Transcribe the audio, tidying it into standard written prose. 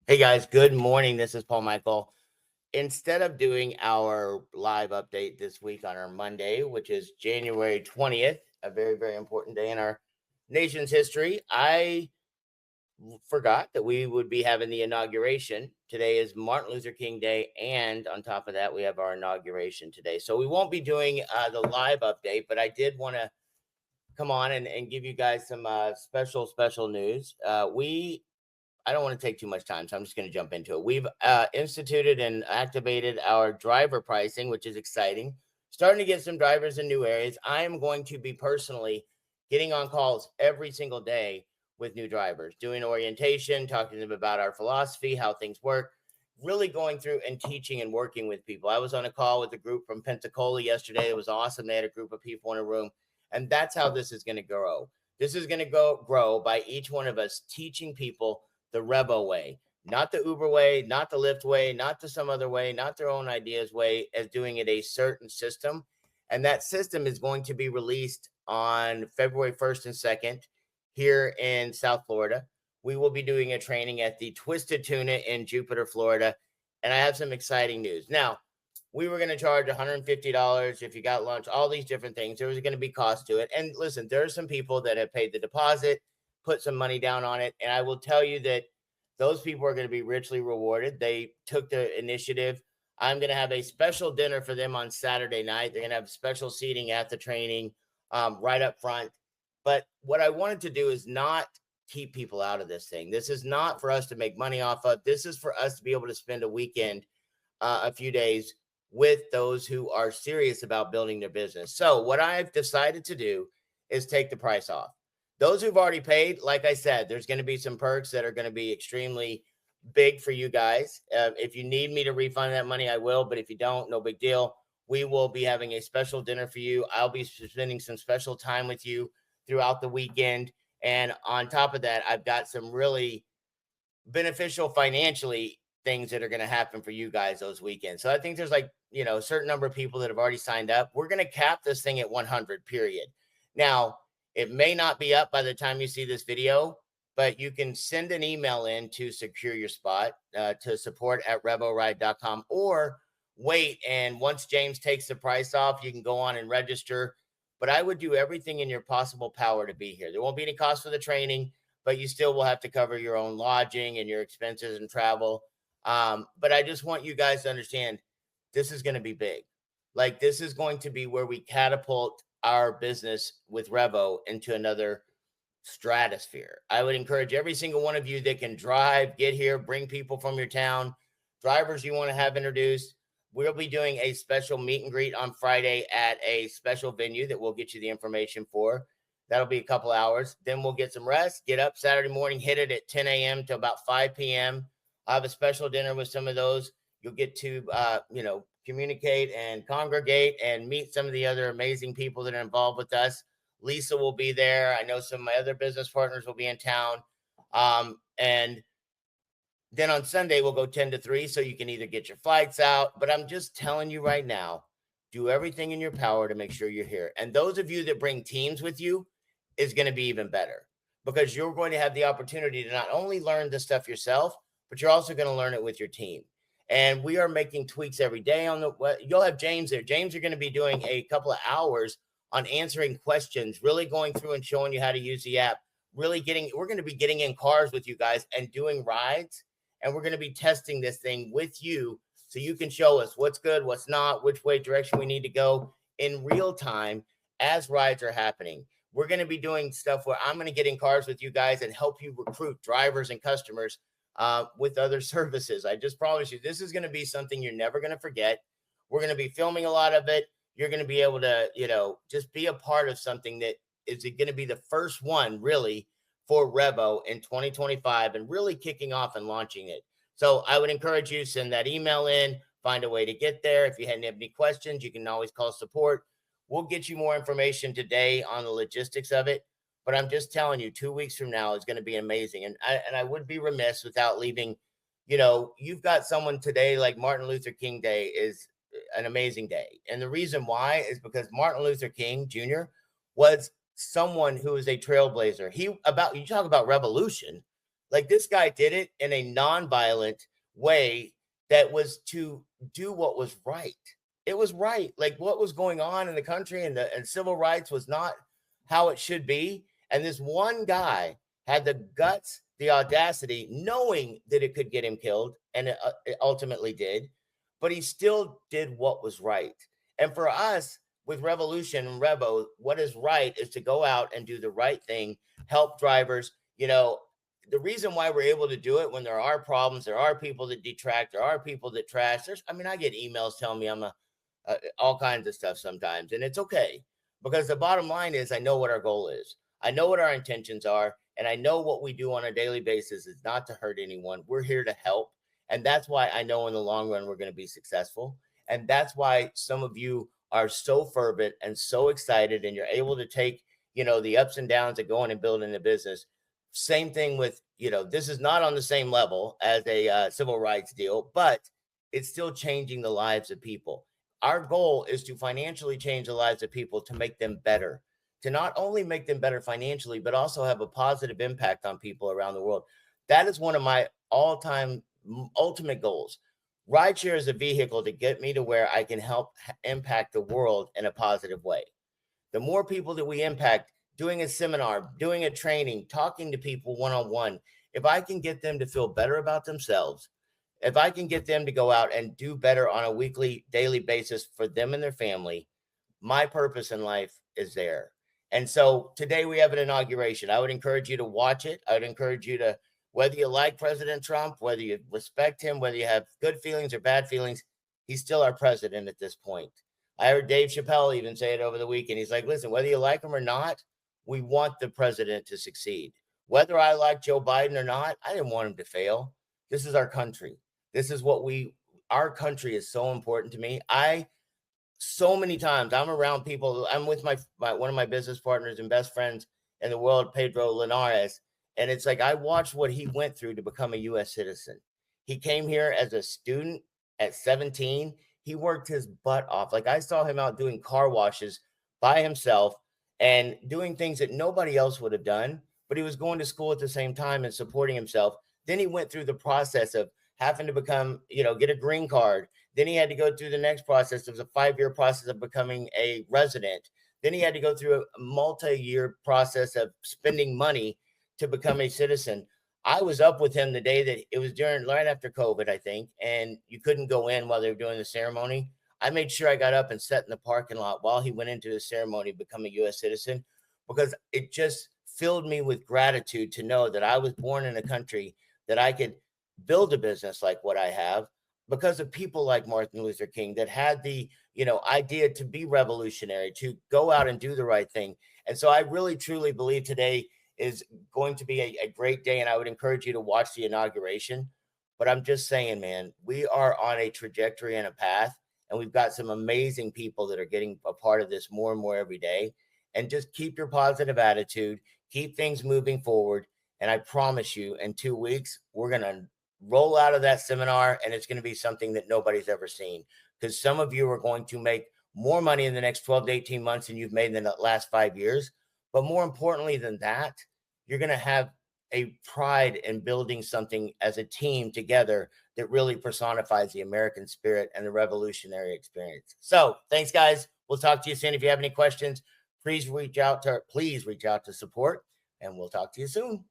Hey guys, good morning. This is Paul Michael. Instead of doing our live update this week on our Monday, which is January 20th, a very, very important day in our nation's history, I forgot that we would be having the inauguration. Today is Martin Luther King Day. And on top of that, we have our inauguration today. So we won't be doing the live update, but I did want to come on and give you guys some special news. I don't want to take too much time, so I'm just going to jump into it. We've instituted and activated our driver pricing, which is exciting. Starting to get some drivers in new areas. I am going to be personally getting on calls every single day with new drivers, doing orientation, talking to them about our philosophy, how things work, really going through and teaching and working with people. I was on a call with a group from Pensacola yesterday. It was awesome. They had a group of people in a room, and that's how this is going to grow. This is going to grow by each one of us teaching people the REVO way, not the Uber way, not the Lyft way, not the some other way, not their own ideas way, as doing it a certain system. And that system is going to be released on February 1st and 2nd here in South Florida. We will be doing a training at the Twisted Tuna in Jupiter, Florida. And I have some exciting news. Now, we were going to charge $150 if you got lunch, all these different things. There was going to be cost to it. And listen, there are some people that have paid the deposit, put some money down on it. And I will tell you that those people are going to be richly rewarded. They took the initiative. I'm going to have a special dinner for them on Saturday night. They're going to have special seating at the training right up front. But what I wanted to do is not keep people out of this thing. This is not for us to make money off of. This is for us to be able to spend a weekend, a few days with those who are serious about building their business. So what I've decided to do is take the price off. Those who've already paid, like I said, there's going to be some perks that are going to be extremely big for you guys. If you need me to refund that money, I will. But if you don't, no big deal. We will be having a special dinner for you. I'll be spending some special time with you throughout the weekend. And on top of that, I've got some really beneficial financially things that are going to happen for you guys those weekends. So I think there's a certain number of people that have already signed up. We're going to cap this thing at 100, period. Now, it may not be up by the time you see this video, but you can send an email in to secure your spot to support@revoride.com, or wait. And once James takes the price off, you can go on and register. But I would do everything in your possible power to be here. There won't be any cost for the training, but you still will have to cover your own lodging and your expenses and travel. But I just want you guys to understand this is going to be big. Like, this is going to be where we catapult our business with REVO into another stratosphere. I would encourage every single one of you that can drive, get here, bring people from your town, drivers you want to have introduced. We'll be doing a special meet and greet on Friday at a special venue that we'll get you the information for. That'll be a couple hours. Then we'll get some rest, get up Saturday morning, hit it at 10 a.m. to about 5 p.m. I'll have a special dinner with some of those. You'll get to, communicate and congregate and meet some of the other amazing people that are involved with us. Lisa will be there. I know some of my other business partners will be in town. And then on Sunday, we'll go 10 to 3. So you can either get your flights out, but I'm just telling you right now, do everything in your power to make sure you're here. And those of you that bring teams with you is going to be even better, because you're going to have the opportunity to not only learn the stuff yourself, but you're also going to learn it with your team. And we are making tweaks every day on you'll have James there. James are going to be doing a couple of hours on answering questions, really going through and showing you how to use the app, we're going to be getting in cars with you guys and doing rides. And we're going to be testing this thing with you so you can show us what's good, what's not, which way direction we need to go in real time as rides are happening. We're going to be doing stuff where I'm going to get in cars with you guys and help you recruit drivers and customers with other services. I just promise you, this is going to be something you're never going to forget. We're going to be filming a lot of it. You're going to be able to, just be a part of something that is going to be the first one really for REVO in 2025 and really kicking off and launching it. So I would encourage you to send that email in, find a way to get there. If you have any questions, you can always call support. We'll get you more information today on the logistics of it. But I'm just telling you, 2 weeks from now is going to be amazing. And I would be remiss without leaving, you've got someone today like Martin Luther King Day is an amazing day. And the reason why is because Martin Luther King Jr. was someone who is a trailblazer. You talk about revolution. Like, this guy did it in a non-violent way that was to do what was right. It was right. Like, what was going on in the country and civil rights was not how it should be. And this one guy had the guts, the audacity, knowing that it could get him killed, and it ultimately did, but he still did what was right. And for us with Revolution and Revo, what is right is to go out and do the right thing, help drivers. The reason why we're able to do it when there are problems, there are people that detract, there are people that trash. I get emails telling me I'm all kinds of stuff sometimes, and it's okay, because the bottom line is I know what our goal is. I know what our intentions are, and I know what we do on a daily basis is not to hurt anyone. We're here to help, and that's why I know in the long run we're going to be successful, and that's why some of you are so fervent and so excited, and you're able to take the ups and downs of going and building a business. Same thing with this is not on the same level as a civil rights deal, but it's still changing the lives of people. Our goal is to financially change the lives of people, to make them better, to not only make them better financially, but also have a positive impact on people around the world. That is one of my all-time ultimate goals. Rideshare is a vehicle to get me to where I can help impact the world in a positive way. The more people that we impact, doing a seminar, doing a training, talking to people one-on-one, if I can get them to feel better about themselves, if I can get them to go out and do better on a weekly, daily basis for them and their family, my purpose in life is there. And so today we have an inauguration. I would encourage you to watch it. I would encourage you to, whether you like President Trump, whether you respect him, whether you have good feelings or bad feelings, he's still our president at this point. I heard Dave Chappelle even say it over the weekend. He's like, listen, whether you like him or not, we want the president to succeed. Whether I like Joe Biden or not, I didn't want him to fail. This is our country. This is our country is so important to me. So many times I'm around people. I'm with my one of my business partners and best friends in the world, Pedro Linares. And it's like, I watched what he went through to become a U.S. citizen. He came here as a student at 17. He worked his butt off. Like, I saw him out doing car washes by himself and doing things that nobody else would have done, but he was going to school at the same time and supporting himself. Then he went through the process of having to become, get a green card. Then he had to go through the next process. It was a 5-year process of becoming a resident. Then he had to go through a multi-year process of spending money to become a citizen. I was up with him the day that it was right after COVID, I think, and you couldn't go in while they were doing the ceremony. I made sure I got up and sat in the parking lot while he went into the ceremony to become a U.S. citizen, because it just filled me with gratitude to know that I was born in a country that I could build a business like what I have, because of people like Martin Luther King that had the idea to be revolutionary, to go out and do the right thing. And so I really truly believe today is going to be a great day, and I would encourage you to watch the inauguration. But I'm just saying, man, we are on a trajectory and a path, and we've got some amazing people that are getting a part of this more and more every day. And just keep your positive attitude, keep things moving forward. And I promise you, in 2 weeks, we're going to roll out of that seminar, and it's going to be something that nobody's ever seen, because some of you are going to make more money in the next 12 to 18 months than you've made in the last 5 years. But more importantly than that, you're going to have a pride in building something as a team together that really personifies the American spirit and the revolutionary experience. So thanks, guys. We'll talk to you soon. If you have any questions, please reach out to support, and we'll talk to you soon.